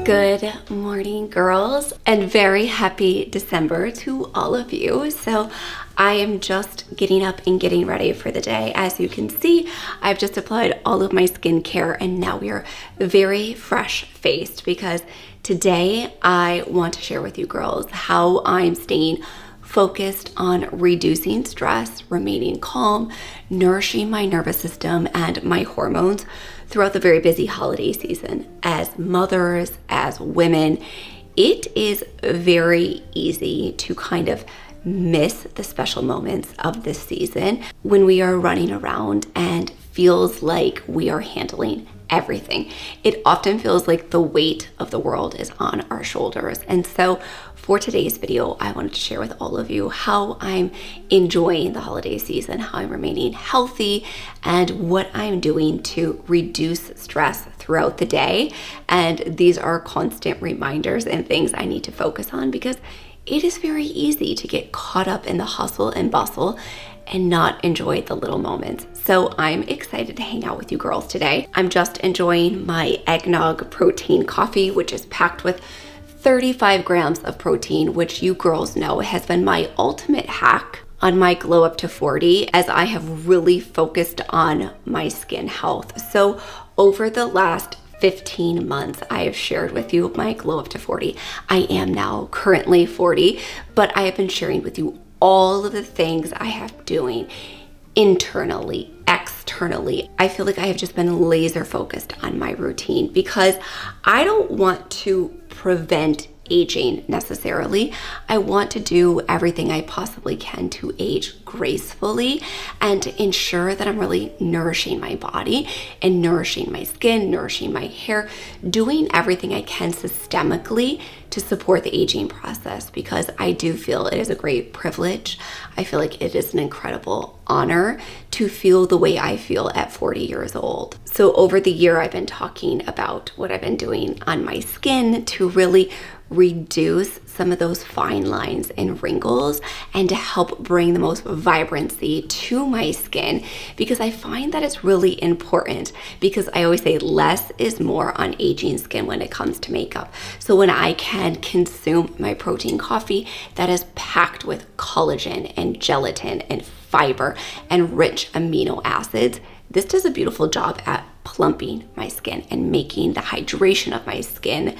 Good morning, girls, and very happy December to all of you. So I am just getting up and getting ready for the day. As you can see, I've just applied all of my skincare and now we are very fresh faced because today I want to share with you girls how I'm staying focused on reducing stress, remaining calm, nourishing my nervous system and my hormones throughout the very busy holiday season. As mothers, as women, it is very easy to kind of miss the special moments of this season when we are running around and feels like we are handling everything. It often feels like the weight of the world is on our shoulders. And so for today's video, I wanted to share with all of you how I'm enjoying the holiday season, how I'm remaining healthy, and what I'm doing to reduce stress throughout the day. And these are constant reminders and things I need to focus on because it is very easy to get caught up in the hustle and bustle and not enjoy the little moments. So I'm excited to hang out with you girls today. I'm just enjoying my eggnog protein coffee, which is packed with 35 grams of protein, which you girls know has been my ultimate hack on my glow up to 40 as I have really focused on my skin health. So over the last 15 months, I have shared with you my glow up to 40. I am now currently 40, but I have been sharing with you all of the things I have doing internally, externally. I feel like I have just been laser focused on my routine because I don't want to prevent aging necessarily. I want to do everything I possibly can to age gracefully and to ensure that I'm really nourishing my body and nourishing my skin, nourishing my hair, doing everything I can systemically to support the aging process because I do feel it is a great privilege. I feel like it is an incredible honor to feel the way I feel at 40 years old. So over the year, I've been talking about what I've been doing on my skin to really reduce some of those fine lines and wrinkles and to help bring the most vibrancy to my skin because I find that it's really important because I always say less is more on aging skin when it comes to makeup. So when I can consume my protein coffee that is packed with collagen and gelatin and fiber and rich amino acids, this does a beautiful job at plumping my skin and making the hydration of my skin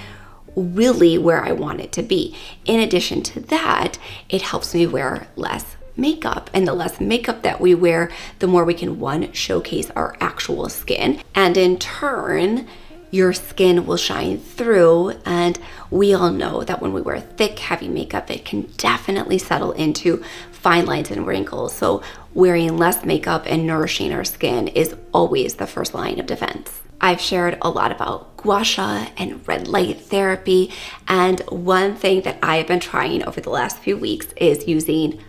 really where I want it to be. In addition to that, it helps me wear less makeup, and the less makeup that we wear, the more we can, one, showcase our actual skin, and in turn, your skin will shine through. And we all know that when we wear thick, heavy makeup, it can definitely settle into fine lines and wrinkles. So wearing less makeup and nourishing our skin is always the first line of defense. I've shared a lot about gua sha and red light therapy, and one thing that I have been trying over the last few weeks is using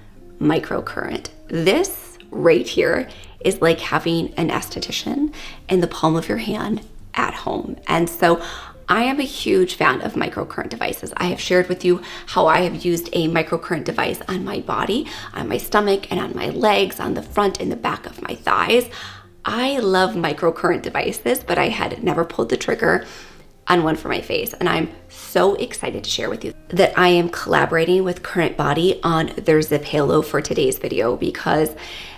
microcurrent. This right here is like having an esthetician in the palm of your hand at home. And so I am a huge fan of microcurrent devices. I have shared with you how I have used a microcurrent device on my body, on my stomach, and on my legs, on the front and the back of my thighs. I love microcurrent devices, but I had never pulled the trigger on one for my face. And I'm so excited to share with you that I am collaborating with Current Body on their ZIIP Halo for today's video because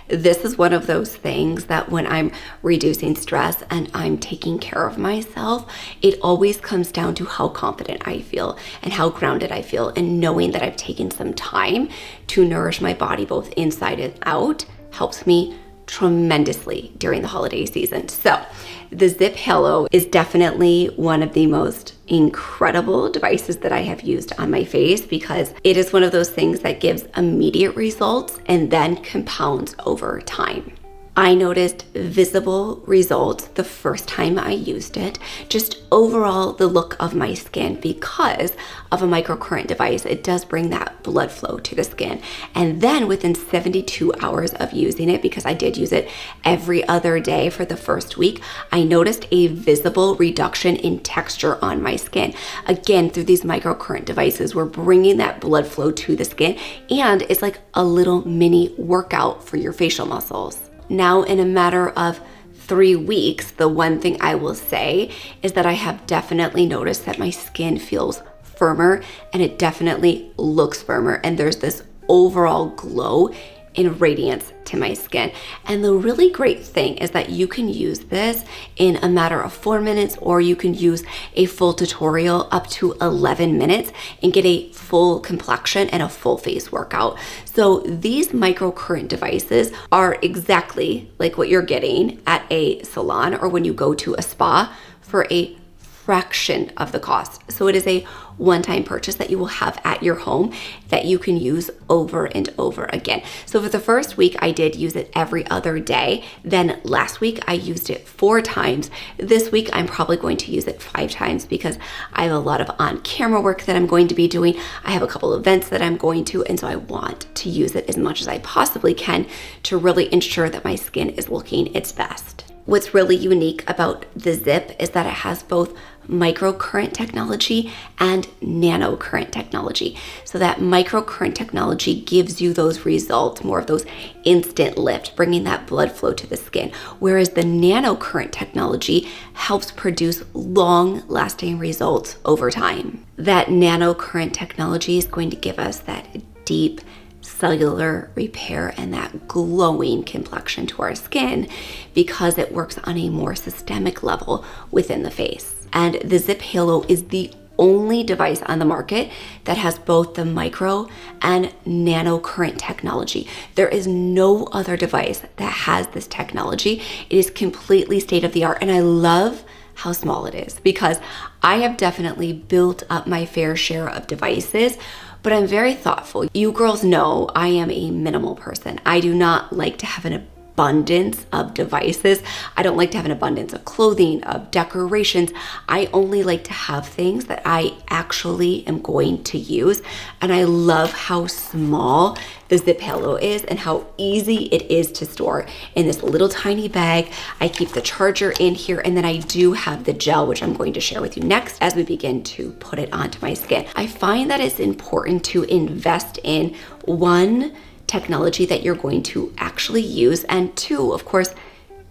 this is one of those things that when I'm reducing stress and I'm taking care of myself, it always comes down to how confident I feel and how grounded I feel, and knowing that I've taken some time to nourish my body both inside and out helps me tremendously during the holiday season. So the ZIIP Halo is definitely one of the most incredible devices that I have used on my face because it is one of those things that gives immediate results and then compounds over time. I noticed visible results the first time I used it, just overall the look of my skin. Because of a microcurrent device, it does bring that blood flow to the skin. And then within 72 hours of using it, because I did use it every other day for the first week, I noticed a visible reduction in texture on my skin. Again, through these microcurrent devices, we're bringing that blood flow to the skin, and it's like a little mini workout for your facial muscles. Now, in a matter of 3 weeks, the one thing I will say is that I have definitely noticed that my skin feels firmer and it definitely looks firmer, and there's this overall glow and radiance to my skin. And the really great thing is that you can use this in a matter of 4 minutes, or you can use a full tutorial up to 11 minutes and get a full complexion and a full face workout. So these microcurrent devices are exactly like what you're getting at a salon or when you go to a spa for a fraction of the cost. So it is a one-time purchase that you will have at your home that you can use over and over again. So for the first week, I did use it every other day. Then last week, I used it 4 times. This week, I'm probably going to use it 5 times because I have a lot of on-camera work that I'm going to be doing. I have a couple events that I'm going to, and so I want to use it as much as I possibly can to really ensure that my skin is looking its best. What's really unique about the ZIIP is that it has both microcurrent technology and nanocurrent technology. So that microcurrent technology gives you those results, more of those instant lift, bringing that blood flow to the skin. Whereas the nanocurrent technology helps produce long-lasting results over time. That nanocurrent technology is going to give us that deep cellular repair and that glowing complexion to our skin because it works on a more systemic level within the face. And the ZIIP Halo is the only device on the market that has both the micro and nano current technology. There is no other device that has this technology. It is completely state of the art, and I love how small it is because I have definitely built up my fair share of devices, but I'm very thoughtful. You girls know I am a minimal person. I do not like to have an abundance of devices. I don't like to have an abundance of clothing, of decorations. I only like to have things that I actually am going to use. And I love how small the ZIIP Halo is and how easy it is to store in this little tiny bag. I keep the charger in here, and then I do have the gel, which I'm going to share with you next as we begin to put it onto my skin. I find that it's important to invest in one, technology that you're going to actually use, and 2, of course,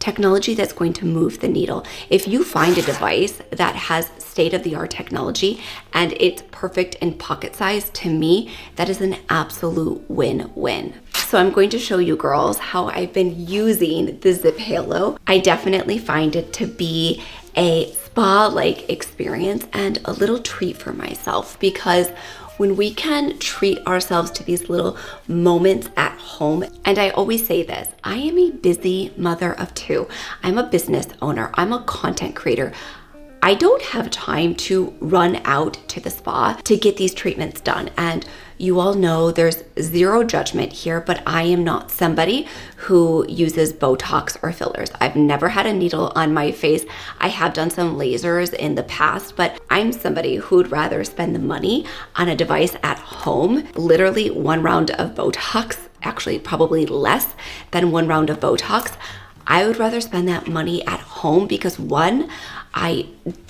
technology that's going to move the needle. If you find a device that has state-of-the-art technology and it's perfect in pocket size, to me, that is an absolute win-win. So I'm going to show you girls how I've been using the ZIIP Halo. I definitely find it to be a spa-like experience and a little treat for myself, because when we can treat ourselves to these little moments at home, and I always say this, I am a busy mother of 2. I'm a business owner. I'm a content creator. I don't have time to run out to the spa to get these treatments done. And you all know there's zero judgment here, but I am not somebody who uses Botox or fillers. I've never had a needle on my face. I have done some lasers in the past, but I'm somebody who would rather spend the money on a device at home. Literally 1 round of Botox, actually probably less than 1 round of Botox. I would rather spend that money at home because 1, I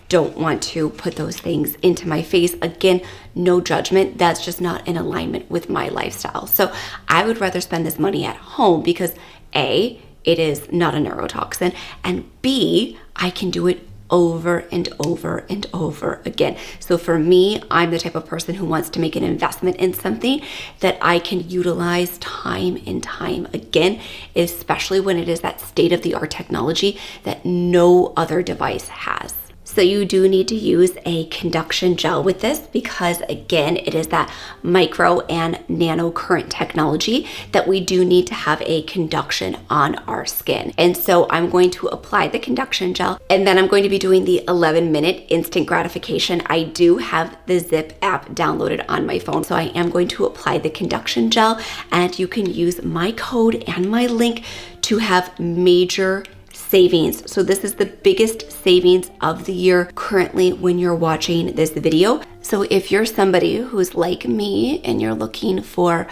don't want to put those things into my face. Again, no judgment. That's just not in alignment with my lifestyle. So I would rather spend this money at home because A, it is not a neurotoxin, and B, I can do it over and over and over again. So for me, I'm the type of person who wants to make an investment in something that I can utilize time and time again, especially when it is that state-of-the-art technology that no other device has. So you do need to use a conduction gel with this because, again, it is that micro and nano current technology that we do need to have a conduction on our skin. And so I'm going to apply the conduction gel, and then I'm going to be doing the 11-minute instant gratification. I do have the ZIIP app downloaded on my phone, so I am going to apply the conduction gel, and you can use my code and my link to have major savings. So this is the biggest savings of the year currently when you're watching this video. So if you're somebody who's like me and you're looking for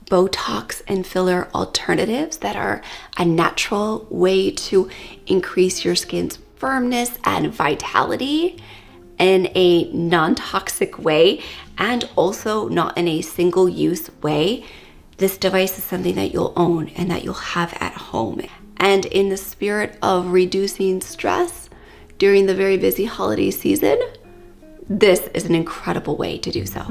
Botox and filler alternatives that are a natural way to increase your skin's firmness and vitality in a non-toxic way, and also not in a single-use way, this device is something that you'll own and that you'll have at home. And in the spirit of reducing stress during the very busy holiday season, this is an incredible way to do so.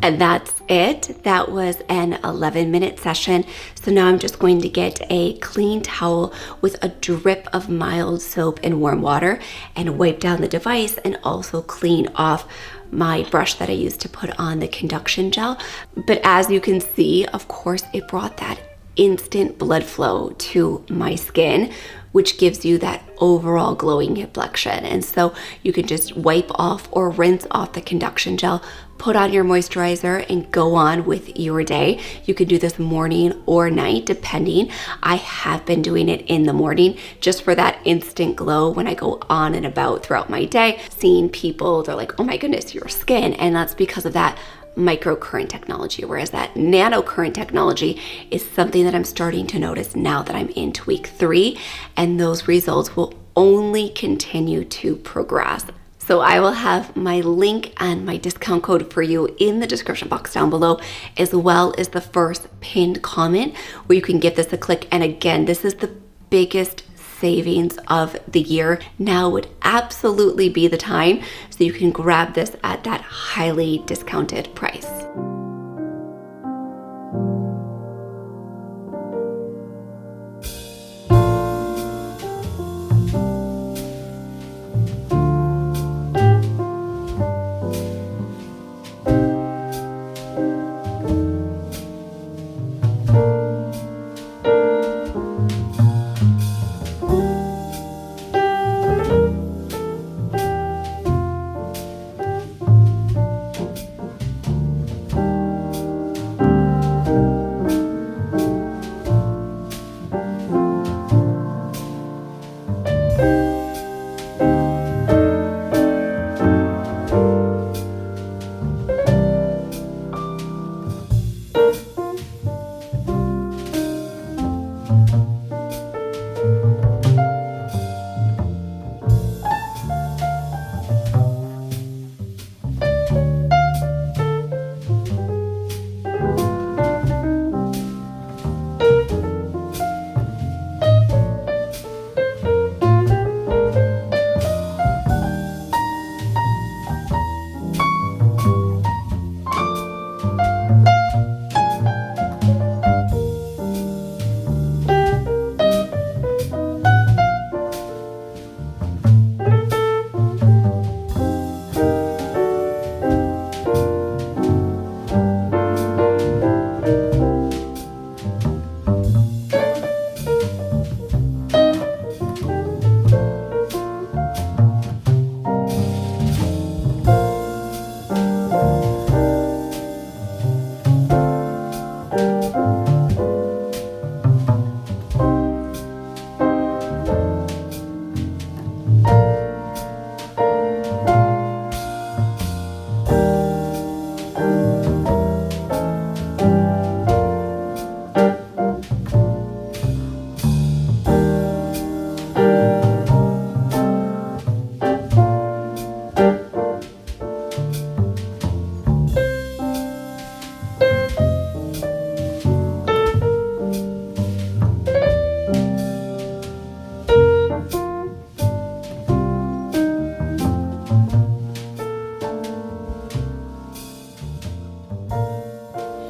And that's it. That was an 11-minute session. So now I'm just going to get a clean towel with a drip of mild soap and warm water and wipe down the device and also clean off my brush that I used to put on the conduction gel. But as you can see, of course, it brought that instant blood flow to my skin, which gives you that overall glowing complexion. And so you can just wipe off or rinse off the conduction gel, put on your moisturizer, and go on with your day. You can do this morning or night, depending. I have been doing it in the morning just for that instant glow when I go on and about throughout my day. Seeing people, they're like, oh my goodness, your skin. And that's because of that microcurrent technology, whereas that nanocurrent technology is something that I'm starting to notice now that I'm into week 3, and those results will only continue to progress. So I will have my link and my discount code for you in the description box down below, as well as the first pinned comment where you can give this a click. And again, this is the biggest savings of the year. Now would absolutely be the time so you can grab this at that highly discounted price.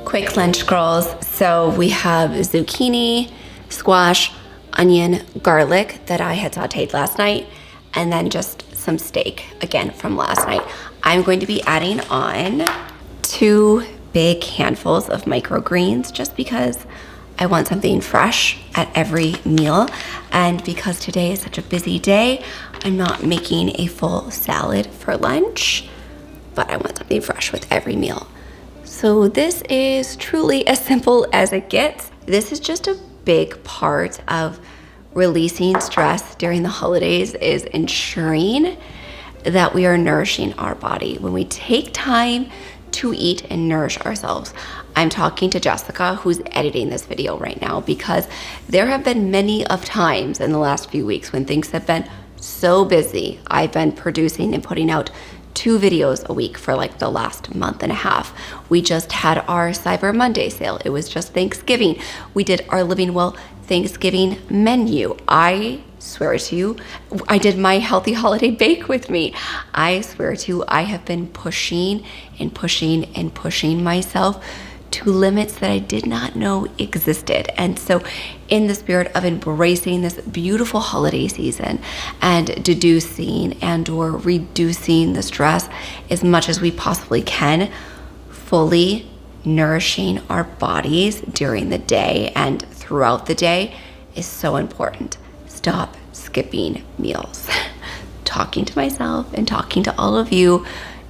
quick lunch, girls. So we have zucchini, squash, onion, garlic that I had sauteed last night, and then just some steak, again, from last night. I'm going to be adding on 2 big handfuls of microgreens just because I want something fresh at every meal. And because today is such a busy day, I'm not making a full salad for lunch, but I want something fresh with every meal. So this is truly as simple as it gets. This is just a big part of releasing stress during the holidays, is ensuring that we are nourishing our body. When we take time to eat and nourish ourselves. I'm talking to Jessica, who's editing this video right now, because there have been many of times in the last few weeks when things have been so busy. I've been producing and putting out 2 videos a week for like the last month and a half. We just had our Cyber Monday sale. It was just Thanksgiving. We did our Living Well Thanksgiving menu. I swear to you, I did my healthy holiday bake with me. I swear to you, I have been pushing and pushing and pushing myself to limits that I did not know existed. And so in the spirit of embracing this beautiful holiday season and deducing and or reducing the stress as much as we possibly can, fully nourishing our bodies during the day and throughout the day is so important. Stop skipping meals. Talking to myself and talking to all of you,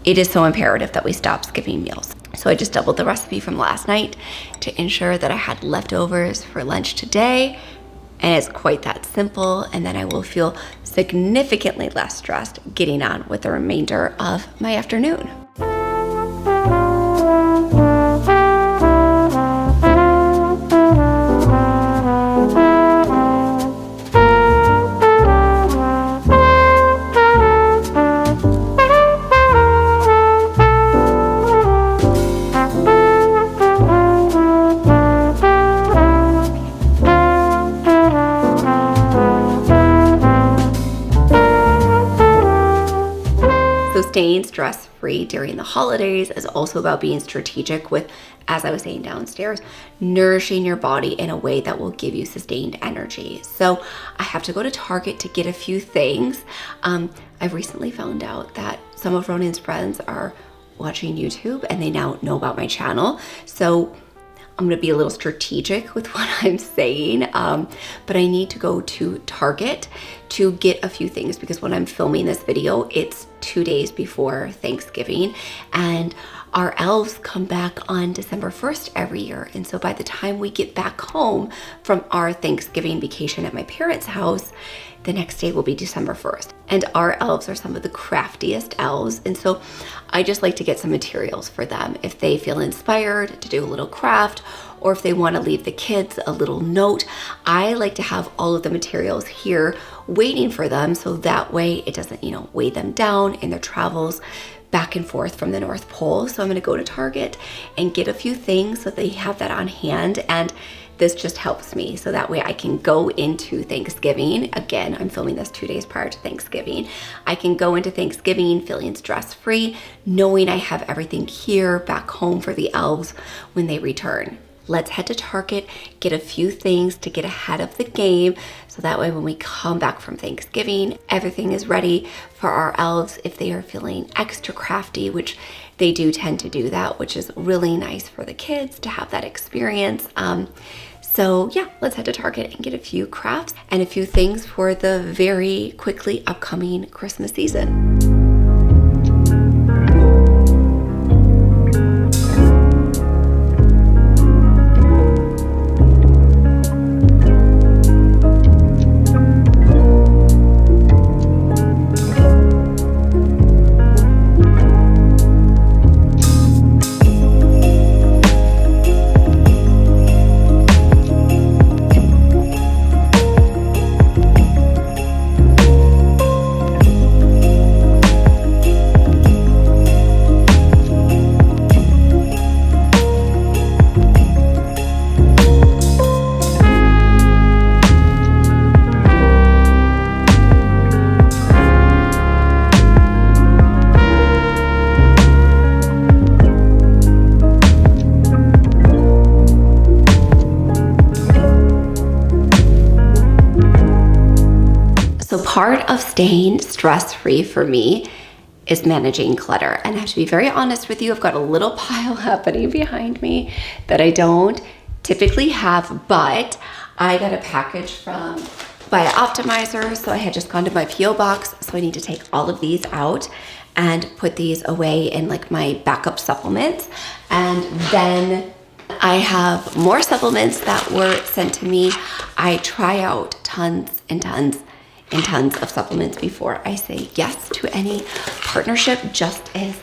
it is so imperative that we stop skipping meals. So I just doubled the recipe from last night to ensure that I had leftovers for lunch today. And it's quite that simple. And then I will feel significantly less stressed getting on with the remainder of my afternoon. Staying stress-free during the holidays is also about being strategic with, as I was saying downstairs, nourishing your body in a way that will give you sustained energy. So I have to go to Target to get a few things. I've recently found out that some of Ronan's friends are watching YouTube and they now know about my channel. So I'm gonna be a little strategic with what I'm saying, but I need to go to Target to get a few things because when I'm filming this video, it's 2 days before Thanksgiving and our elves come back on December 1st every year. And so by the time we get back home from our Thanksgiving vacation at my parents' house, the next day will be December 1st. And our elves are some of the craftiest elves. And so I just like to get some materials for them if they feel inspired to do a little craft or if they want to leave the kids a little note. I like to have all of the materials here waiting for them so that way it doesn't, weigh them down in their travels back and forth from the North Pole. So I'm going to go to Target and get a few things so they have that on hand. And this just helps me so that way I can go into Thanksgiving. Again, I'm filming this 2 days prior to Thanksgiving. I can go into Thanksgiving feeling stress-free, knowing I have everything here back home for the elves when they return. Let's head to Target, get a few things to get ahead of the game so that way when we come back from Thanksgiving, everything is ready for our elves if they are feeling extra crafty, which they do tend to do that, which is really nice for the kids to have that experience. So yeah, let's head to Target and get a few crafts and a few things for the very quickly upcoming Christmas season. part of staying stress-free for me is managing clutter. And I have to be very honest with you, I've got a little pile happening behind me that I don't typically have, but I got a package from Bio Optimizer. So I had just gone to my P.O. box. So I need to take all of these out and put these away in like my backup supplements. And then I have more supplements that were sent to me. I try out tons and tons and tons of supplements before I say yes to any partnership, just as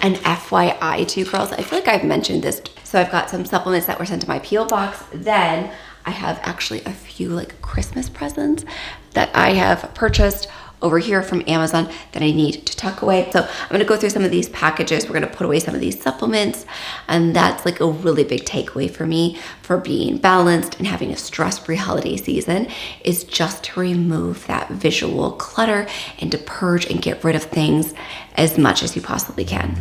an FYI to you girls. I feel like I've mentioned this. So I've got some supplements that were sent to my P.O. box. Then I have actually a few like Christmas presents that I have purchased over here from Amazon that I need to tuck away. So I'm gonna go through some of these packages. We're gonna put away some of these supplements. And that's like a really big takeaway for me for being balanced and having a stress-free holiday season, is just to remove that visual clutter and to purge and get rid of things as much as you possibly can.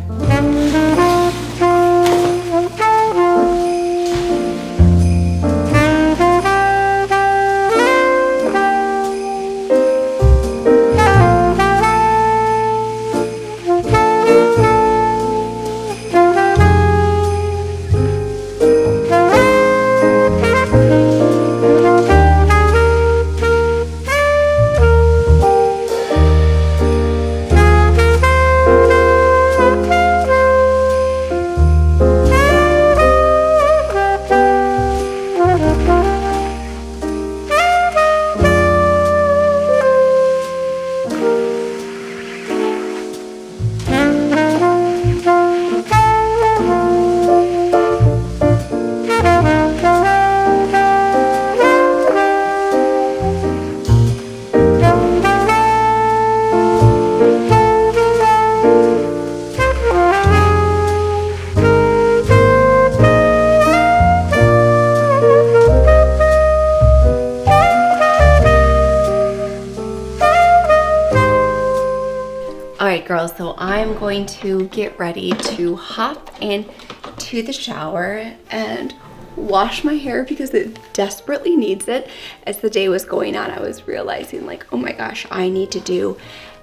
Girls, so I'm going to get ready to hop into the shower and wash my hair because it desperately needs it. As the day was going on, I was realizing like, oh my gosh, I need to do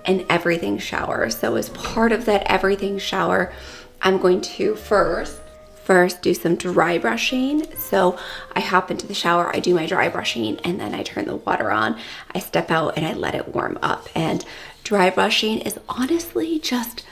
an everything shower. So as part of that everything shower, I'm going to first do some dry brushing. So I hop into the shower, I do my dry brushing, and then I turn the water on. I step out and I let it warm up. And dry brushing is honestly just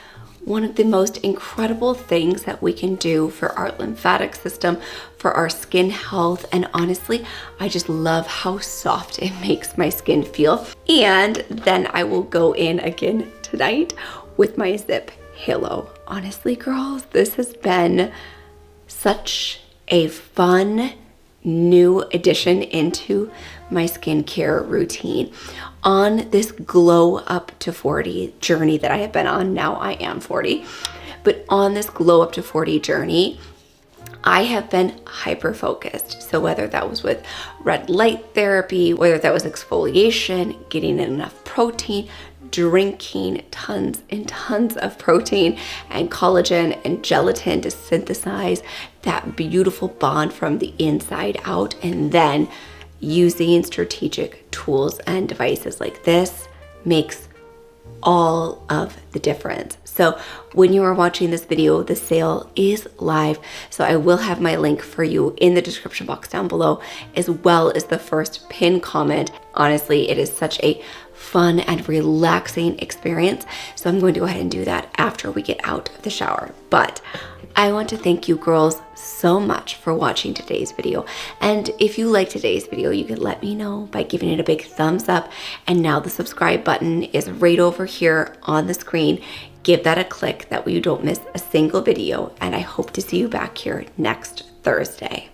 one of the most incredible things that we can do for our lymphatic system, for our skin health. And honestly, I just love how soft it makes my skin feel. And then I will go in again tonight with my ZIIP Halo. Honestly, girls, this has been such a fun new addition into my skincare routine. On this glow up to 40 journey that I have been on, now I am 40, but on this glow up to 40 journey, I have been hyper focused. So whether that was with red light therapy, whether that was exfoliation, getting in enough protein, drinking tons and tons of protein and collagen and gelatin to synthesize that beautiful bond from the inside out, and then using strategic tools and devices like this makes all of the difference. So when you are watching this video, the sale is live. So I will have my link for you in the description box down below, as well as the first pinned comment. Honestly, it is such a fun and relaxing experience. So I'm going to go ahead and do that after we get out of the shower. But I want to thank you girls so much for watching today's video. And if you like today's video, you can let me know by giving it a big thumbs up. And now the subscribe button is right over here on the screen. Give that a click, that way you don't miss a single video. And I hope to see you back here next Thursday.